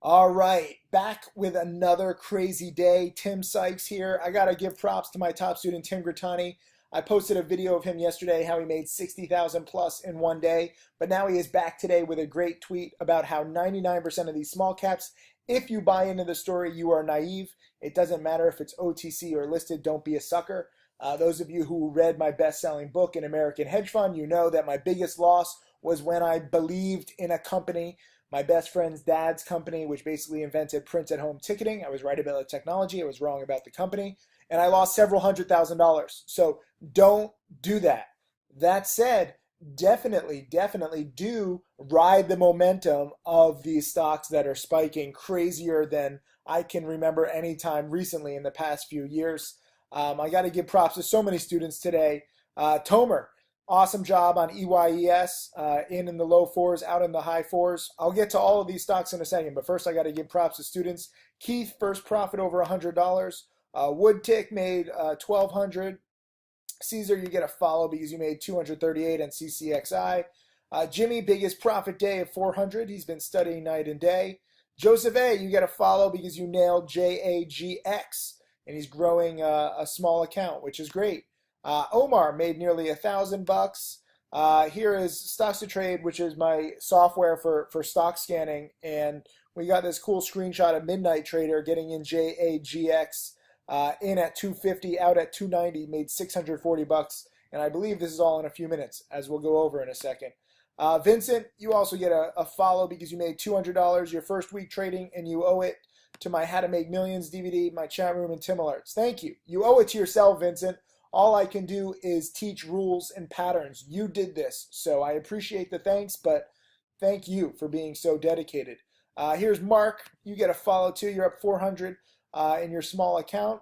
All right, back with another crazy day. Tim Sykes here. I got to give props to my top student, Tim Grattani. I posted a video of him yesterday, how he made 60,000 plus in one day, but now he is back today with a great tweet about how 99% of these small caps, if you buy into the story, you are naive. It doesn't matter if it's OTC or listed, don't be a sucker. Those of you who read my best-selling book, An American Hedge Fund, you know that my biggest loss was when I believed in a company, my best friend's dad's company, which basically invented print-at-home ticketing. I was right about the technology. I was wrong about the company. And I lost several $100,000. So don't do that. That said, definitely do ride the momentum of these stocks that are spiking crazier than I can remember any time recently in the past few years. I got to give props to so many students today. Tomer, awesome job on EYES, in the low fours, out in the high fours. I'll get to all of these stocks in a second, but first I got to give props to students. Keith, first profit over $100. Woodtick made $1,200. Caesar, you get a follow because you made $238 on CCXI. Jimmy, biggest profit day of $400. He's been studying night and day. Joseph A, you get a follow because you nailed JAGX, and he's growing a small account, which is great. Omar made nearly $1,000. Here is Stocks to Trade, which is my software for stock scanning, and we got this cool screenshot of Midnight Trader getting in JAGX, in at 250, out at 290, made $640, and I believe this is all in a few minutes, as we'll go over in a second. Vincent, you also get a follow because you made $200 your first week trading, and you owe it to my How to Make Millions DVD, my chat room, and Tim Alerts. Thank you. You owe it to yourself, Vincent. All I can do is teach rules and patterns. You did this, so I appreciate the thanks, but thank you for being so dedicated. Here's Mark. You get a follow too. You're up 400 in your small account.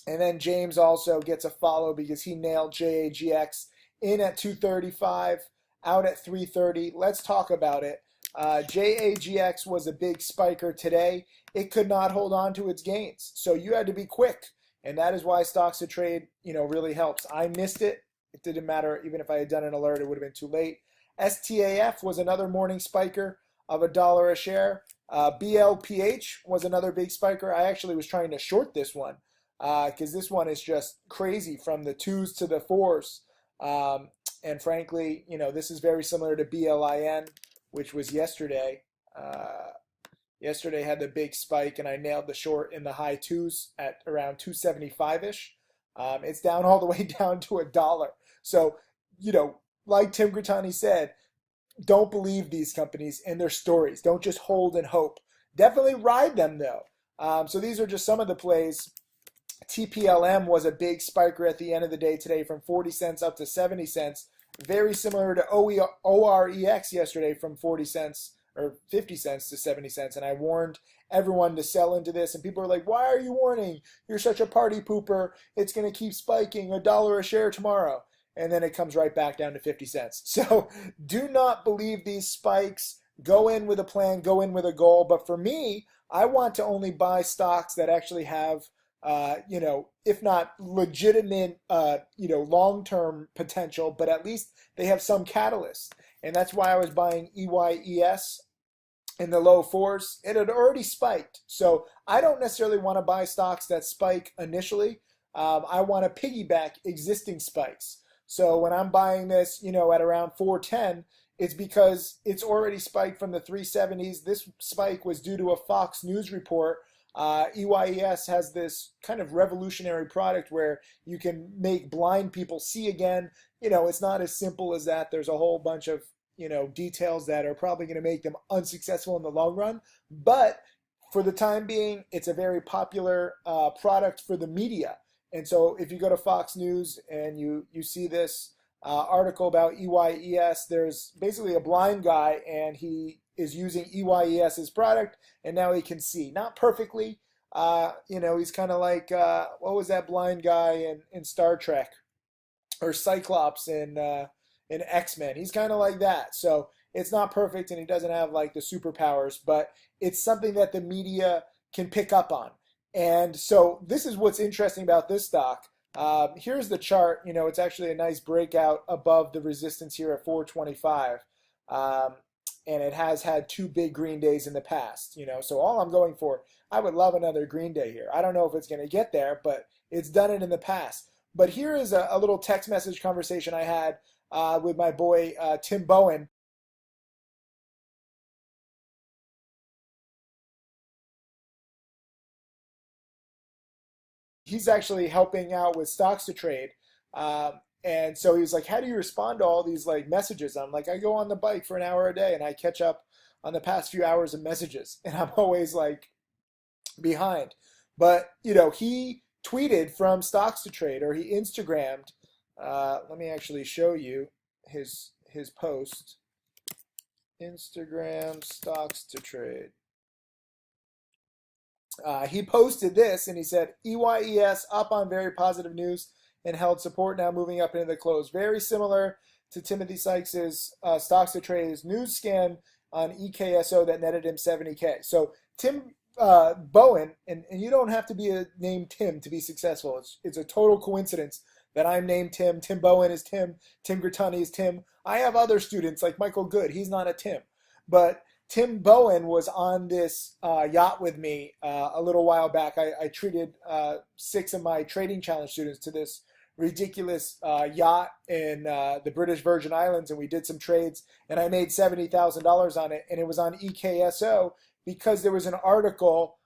And then James also gets a follow because he nailed JAGX in at 235, out at 330. Let's talk about it. JAGX was a big spiker today. It could not hold on to its gains, so you had to be quick. And that is why Stocks to Trade, really helps. I missed it. It didn't matter. Even if I had done an alert, it would have been too late. STAF was another morning spiker of $1 a share. BLPH was another big spiker. I actually was trying to short this one because this one is just crazy from the twos to the fours. And frankly, this is very similar to BLIN, which was yesterday. Yesterday had the big spike, and I nailed the short in the high twos at around 275-ish. It's down all the way down to $1. So, like Tim Grattani said, don't believe these companies and their stories. Don't just hold and hope. Definitely ride them, though. So these are just some of the plays. TPLM was a big spiker at the end of the day today from 40 cents up to 70 cents. Very similar to OREX yesterday from 40 cents or 50 cents to 70 cents. And I warned everyone to sell into this. And people are like, why are you warning? You're such a party pooper. It's going to keep spiking $1 a share tomorrow. And then it comes right back down to 50 cents. So do not believe these spikes. Go in with a plan, go in with a goal. But for me, I want to only buy stocks that actually have, if not legitimate, long-term potential, but at least they have some catalyst. And that's why I was buying EYES in the low fours. It had already spiked. So I don't necessarily want to buy stocks that spike initially. I want to piggyback existing spikes. So when I'm buying this, at around 410, it's because it's already spiked from the 370s. This spike was due to a Fox News report. EYES has this kind of revolutionary product where you can make blind people see again. It's not as simple as that. There's a whole bunch of, details that are probably going to make them unsuccessful in the long run. But for the time being, it's a very popular product for the media. And so if you go to Fox News and you see this article about EYES, there's basically a blind guy and he is using EYES's product and now he can see. Not perfectly. He's kind of like, what was that blind guy in Star Trek? Or Cyclops in X-Men. He's kind of like that. So it's not perfect and he doesn't have like the superpowers, but it's something that the media can pick up on. And so this is what's interesting about this stock. Here's the chart. It's actually a nice breakout above the resistance here at 425. and it has had two big green days in the past, So all I'm going for, I would love another green day here. I don't know if it's going to get there, but it's done it in the past. But here is a little text message conversation I had with my boy Tim Bowen. He's actually helping out with stocks to trade. And so he was like, how do you respond to all these like messages? I'm like, I go on the bike for an hour a day and I catch up on the past few hours of messages. And I'm always like behind. But, he tweeted from stocks to trade, or he Instagrammed. Let me actually show you his post. Instagram stocks to trade. He posted this and he said, EYES up on very positive news and held support, now moving up into the close. Very similar to Timothy Sykes's stocks to trade's news scan on EKSO that netted him 70K. So Tim Bowen, and you don't have to be named Tim to be successful. It's a total coincidence that I'm named Tim. Tim Bowen is Tim. Tim Grittani is Tim. I have other students like Michael Good. He's not a Tim. But Tim Bowen was on this yacht with me a little while back. I treated 6 of my trading challenge students to this ridiculous yacht in the British Virgin Islands, and we did some trades, and I made $70,000 on it, and it was on EKSO because there was an article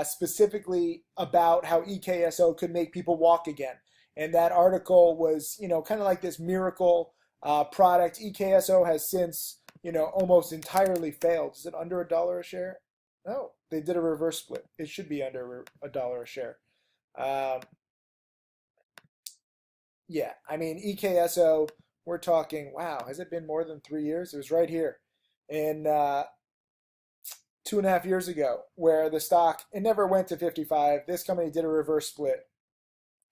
specifically about how EKSO could make people walk again. And that article was, kind of like this miracle product. EKSO has since almost entirely failed. Is it under $1 a share? No, they did a reverse split. It should be under $1 a share. Yeah, I mean, EKSO, we're talking, wow, has it been more than 3 years? It was right here. And 2.5 years ago, where the stock, it never went to 55. This company did a reverse split.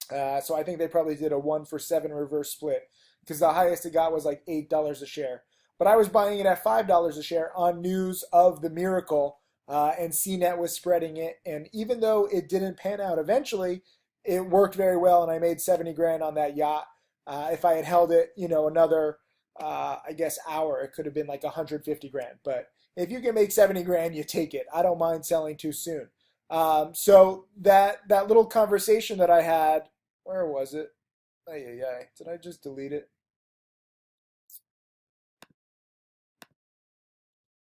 So I think they probably did a 1-for-7 reverse split because the highest it got was like $8 a share. But I was buying it at $5 a share on news of the miracle, and CNET was spreading it. And even though it didn't pan out eventually, it worked very well, and I made 70 grand on that yacht. If I had held it, another, I guess, hour, it could have been like 150 grand. But if you can make 70 grand, you take it. I don't mind selling too soon. So that little conversation that I had, where was it? Did I just delete it?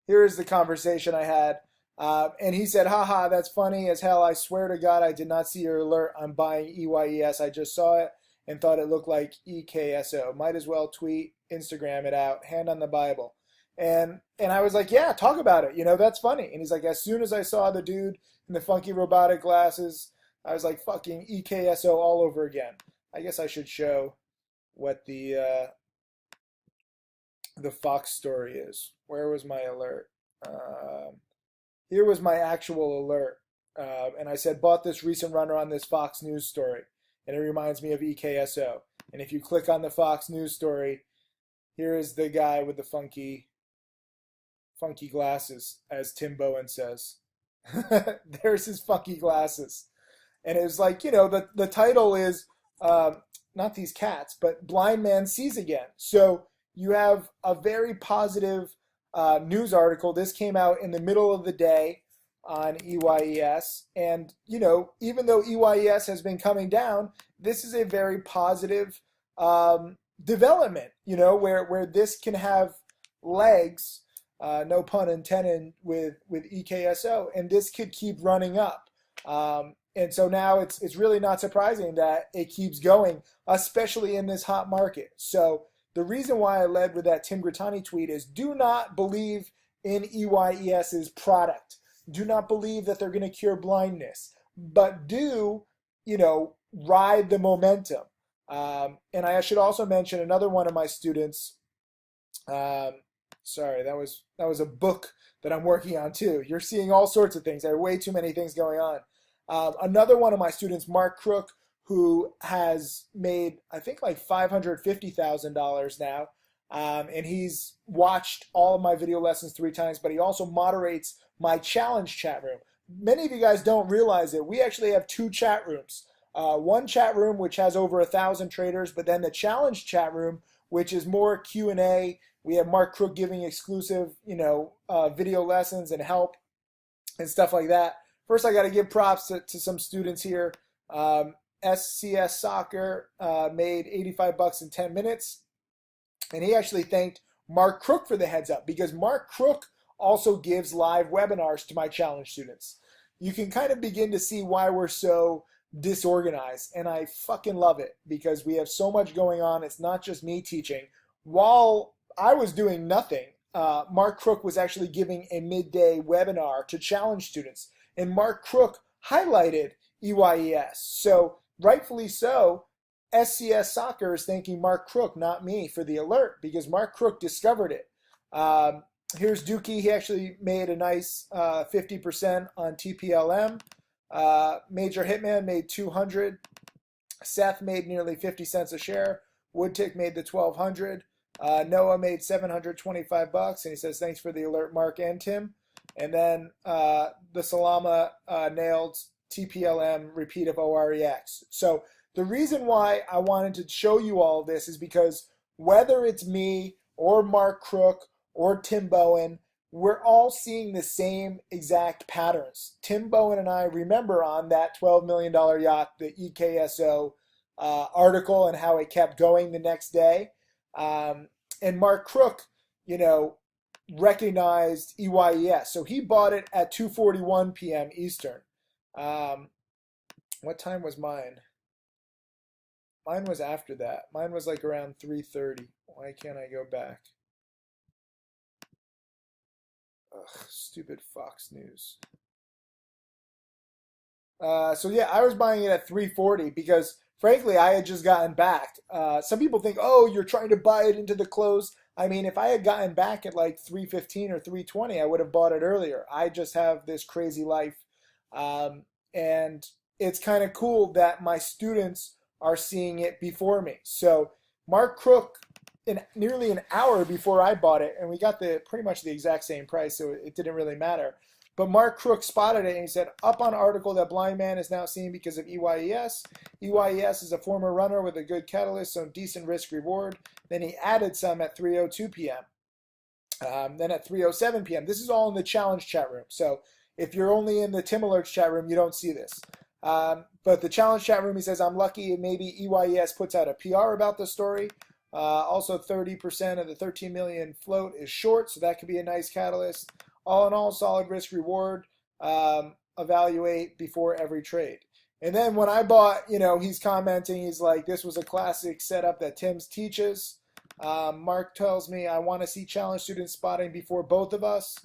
Here's the conversation I had. And he said, haha, that's funny as hell. I swear to God, I did not see your alert. I'm buying EYES. I just saw it and thought it looked like EKSO. Might as well tweet, Instagram it out, hand on the Bible. And I was like, yeah, talk about it. That's funny. And he's like, as soon as I saw the dude in the funky robotic glasses, I was like, fucking EKSO all over again. I guess I should show what the Fox story is. Where was my alert? Here was my actual alert. And I said, bought this recent runner on this Fox News story. And it reminds me of EKSO. And if you click on the Fox News story, here is the guy with the funky glasses, as Tim Bowen says. There's his funky glasses. And it was like, the title is not these cats, but Blind Man Sees Again. So you have a very positive news article. This came out in the middle of the day on EYES. And, even though EYES has been coming down, this is a very positive development, where this can have legs, no pun intended, with EKSO, and this could keep running up. And so now it's really not surprising that it keeps going, especially in this hot market. So the reason why I led with that Tim Grittani tweet is do not believe in EYES's product. Do not believe that they're going to cure blindness, but do, ride the momentum. And I should also mention another one of my students. Sorry, that was a book that I'm working on too. You're seeing all sorts of things. There are way too many things going on. Another one of my students, Mark Crook, who has made, I think, like $550,000 now. And he's watched all of my video lessons 3 times, but he also moderates my challenge chat room. Many of you guys don't realize it. We actually have 2 chat rooms. One chat room, which has over 1,000 traders, but then the challenge chat room, which is more Q&A, We have Mark Crook giving exclusive, video lessons and help and stuff like that. First, I got to give props to some students here. SCS Soccer made 85 bucks in 10 minutes. And he actually thanked Mark Crook for the heads up, because Mark Crook also gives live webinars to my challenge students. You can kind of begin to see why we're so disorganized, and I fucking love it because we have so much going on. It's not just me teaching. While I was doing nothing, Mark Crook was actually giving a midday webinar to challenge students, and Mark Crook highlighted EYES. So rightfully so, SCS Soccer is thanking Mark Crook, not me, for the alert, because Mark Crook discovered it. Here's Dookie. He actually made a nice 50% on TPLM. Major Hitman made 200. Seth made nearly 50 cents a share. Woodtick made the 1200. Noah made 725 bucks, and he says thanks for the alert, Mark and Tim. And then the Salama nailed TPLM repeat of OREX. So the reason why I wanted to show you all this is because whether it's me or Mark Crook or Tim Bowen, we're all seeing the same exact patterns. Tim Bowen and I remember on that $12 million yacht, the EKSO article, and how it kept going the next day. And Mark Crook, recognized EYES. So he bought it at 2:41 p.m. Eastern. What time was mine? Mine was after that. Mine was like around 3:30. Why can't I go back? Ugh, stupid Fox News. So yeah, I was buying it at 3:40 because frankly, I had just gotten back. Some people think, oh, you're trying to buy it into the close. I mean, if I had gotten back at like 3:15 or 3:20, I would have bought it earlier. I just have this crazy life. And it's kind of cool that my students are seeing it before me. So Mark Crook, in nearly an hour before I bought it, and we got pretty much the exact same price, so it didn't really matter. But Mark Crook spotted it and he said, up on article that Blind Man is now seeing because of EYES. EYES is a former runner with a good catalyst, so decent risk reward. Then he added some at 3:02 p.m. Then at 3:07 p.m. This is all in the challenge chat room. So if you're only in the Tim Alerts chat room, you don't see this. But the challenge chat room, he says, I'm lucky maybe EYES puts out a PR about the story. Also 30% of the 13 million float is short, so that could be a nice catalyst. All in all, solid risk reward. Evaluate before every trade. And then when I bought, he's commenting, he's like, this was a classic setup that Tim's teaches. Mark tells me, I want to see challenge students spotting before both of us.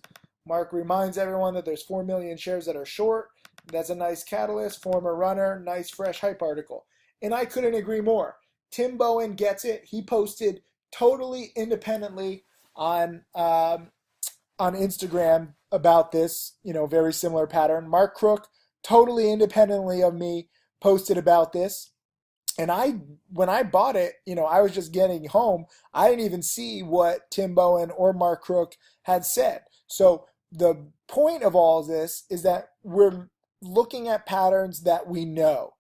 Mark reminds everyone that there's 4 million shares that are short. That's a nice catalyst. Former runner, nice fresh hype article. And I couldn't agree more. Tim Bowen gets it. He posted totally independently on Instagram about this, very similar pattern. Mark Crook, totally independently of me, posted about this. And when I bought it, I was just getting home. I didn't even see what Tim Bowen or Mark Crook had said. So the point of all of this is that we're looking at patterns that we know,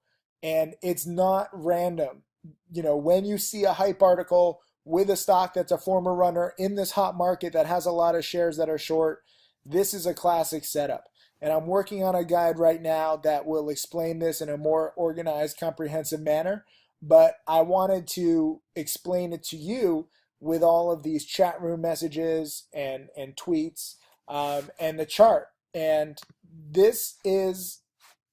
and it's not random. When you see a hype article with a stock that's a former runner in this hot market that has a lot of shares that are short, this is a classic setup. And I'm working on a guide right now that will explain this in a more organized, comprehensive manner. But I wanted to explain it to you with all of these chat room messages and tweets and the chart. And this is,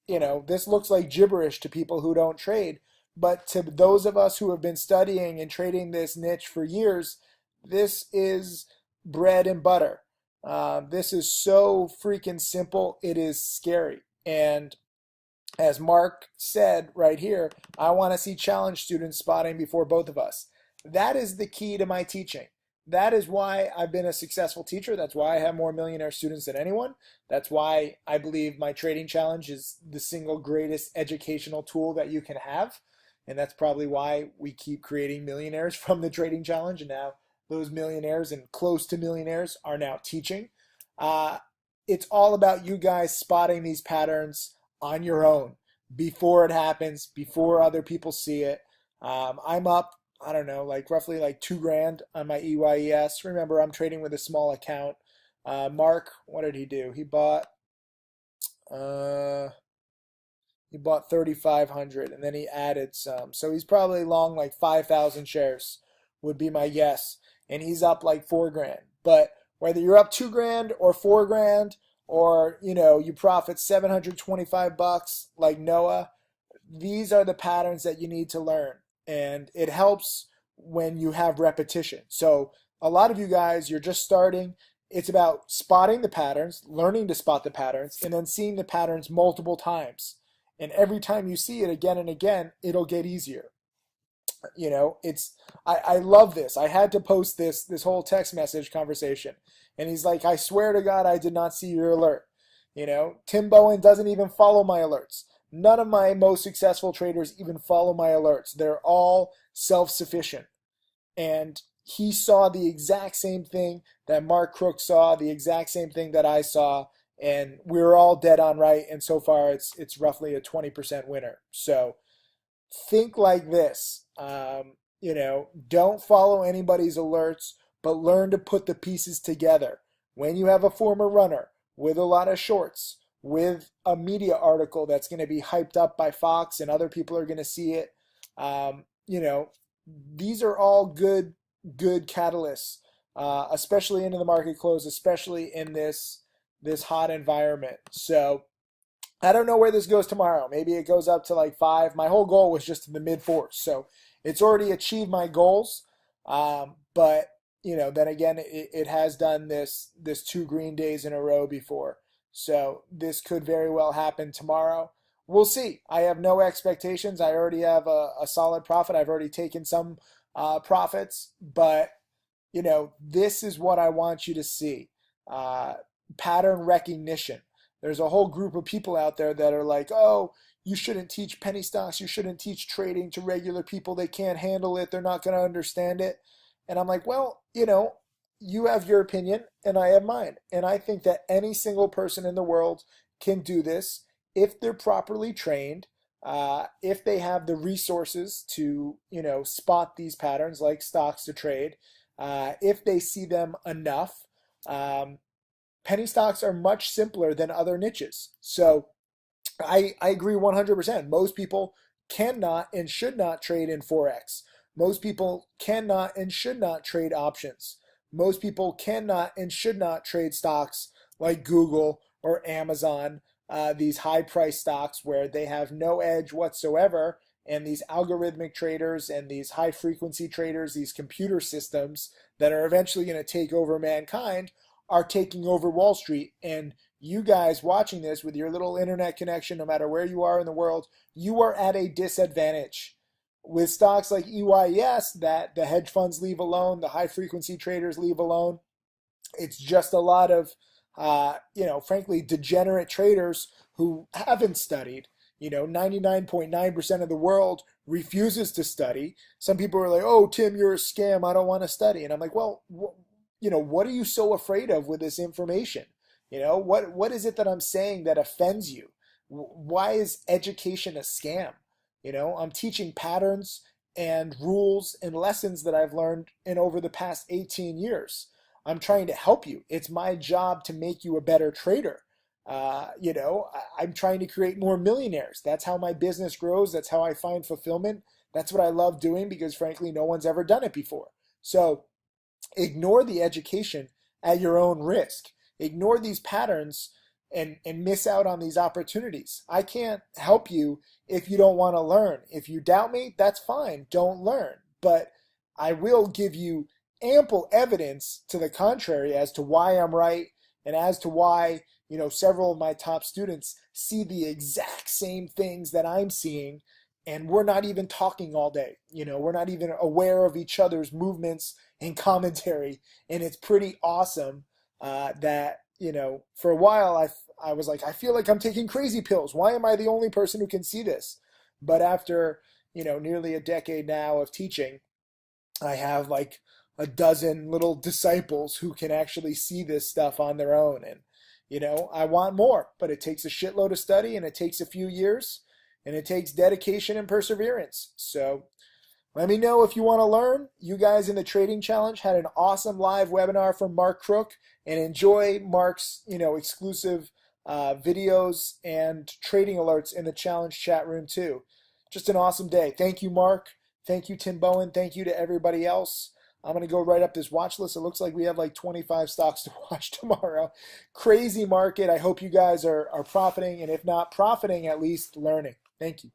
this looks like gibberish to people who don't trade. But to those of us who have been studying and trading this niche for years, this is bread and butter. This is so freaking simple. It is scary. And as Mark said right here, I want to see challenge students spotting before both of us. That is the key to my teaching. That is why I've been a successful teacher. That's why I have more millionaire students than anyone. That's why I believe my trading challenge is the single greatest educational tool that you can have. And that's probably why we keep creating millionaires from the trading challenge. And now those millionaires and close to millionaires are now teaching. It's all about you guys spotting these patterns on your own before it happens, before other people see it. I'm up I don't know, like roughly like 2 grand on my EYES. Remember, I'm trading with a small account. Mark, what did he do? Uh, he bought 3,500 and then he added some. So he's probably long like 5,000 shares would be my guess. And he's up like 4 grand. But whether you're up 2 grand or 4 grand, or you profit 725 bucks like Noah, these are the patterns that you need to learn. And it helps when you have repetition. So a lot of you guys, you're just starting. It's about spotting the patterns, learning to spot the patterns, and then seeing the patterns multiple times. And every time you see it again and again, it'll get easier. I love this. I had to post this whole text message conversation. And he's like, I swear to God, I did not see your alert. Tim Bowen doesn't even follow my alerts. None of my most successful traders even follow my alerts. They're all self-sufficient. And he saw the exact same thing that Mark Crook saw, the exact same thing that I saw, and we were all dead on right. And so far, it's roughly a 20% winner. So think like this. Don't follow anybody's alerts, but learn to put the pieces together. When you have a former runner with a lot of shorts, with a media article that's going to be hyped up by Fox and other people are going to see it, um, you know, these are all good catalysts, especially into the market close, especially in this hot environment. So I don't know where this goes tomorrow. Maybe it goes up to like 5. My whole goal was just in the mid 4s. So it's already achieved my goals. But then again, it has done this 2 green days in a row before. So this could very well happen tomorrow. We'll see. I have no expectations. I already have a solid profit. I've already taken some profits, but this is what I want you to see. Pattern recognition. There's a whole group of people out there that are like, oh, you shouldn't teach penny stocks. You shouldn't teach trading to regular people. They can't handle it. They're not going to understand it. And I'm like, well, you have your opinion and I have mine. And I think that any single person in the world can do this if they're properly trained, if they have the resources to, spot these patterns like stocks to trade, if they see them enough. Penny stocks are much simpler than other niches. So I agree 100%. Most people cannot and should not trade in Forex. Most people cannot and should not trade options. Most people cannot and should not trade stocks like Google or Amazon, these high price stocks where they have no edge whatsoever. And these algorithmic traders and these high frequency traders, these computer systems that are eventually going to take over mankind, are taking over Wall Street. And you guys watching this with your little internet connection, no matter where you are in the world, you are at a disadvantage. With stocks like EYES that the hedge funds leave alone, the high frequency traders leave alone, it's just a lot of, frankly, degenerate traders who haven't studied. 99.9% of the world refuses to study. Some people are like, oh, Tim, you're a scam. I don't want to study. And I'm like, well, what are you so afraid of with this information? What is it that I'm saying that offends you? Why is education a scam? I'm teaching patterns and rules and lessons that I've learned in over the past 18 years. I'm trying to help you. It's my job to make you a better trader. I'm trying to create more millionaires. That's how my business grows. That's how I find fulfillment. That's what I love doing because, frankly, no one's ever done it before. So ignore the education at your own risk. Ignore these patterns and miss out on these opportunities. I can't help you if you don't want to learn. If you doubt me, that's fine. Don't learn. But I will give you ample evidence to the contrary as to why I'm right and as to why, several of my top students see the exact same things that I'm seeing, and we're not even talking all day. We're not even aware of each other's movements and commentary, and it's pretty awesome that, for a while I was like, I feel like I'm taking crazy pills. Why am I the only person who can see this? But after, nearly a decade now of teaching, I have like a dozen little disciples who can actually see this stuff on their own. And, I want more, but it takes a shitload of study and it takes a few years and it takes dedication and perseverance. So Let me know if you want to learn. You guys in the Trading Challenge had an awesome live webinar from Mark Crook, and enjoy Mark's exclusive videos and trading alerts in the challenge chat room too. Just an awesome day. Thank you, Mark. Thank you, Tim Bowen. Thank you to everybody else. I'm going to go write up this watch list. It looks like we have like 25 stocks to watch tomorrow. Crazy market. I hope you guys are profiting, and if not profiting, at least learning. Thank you.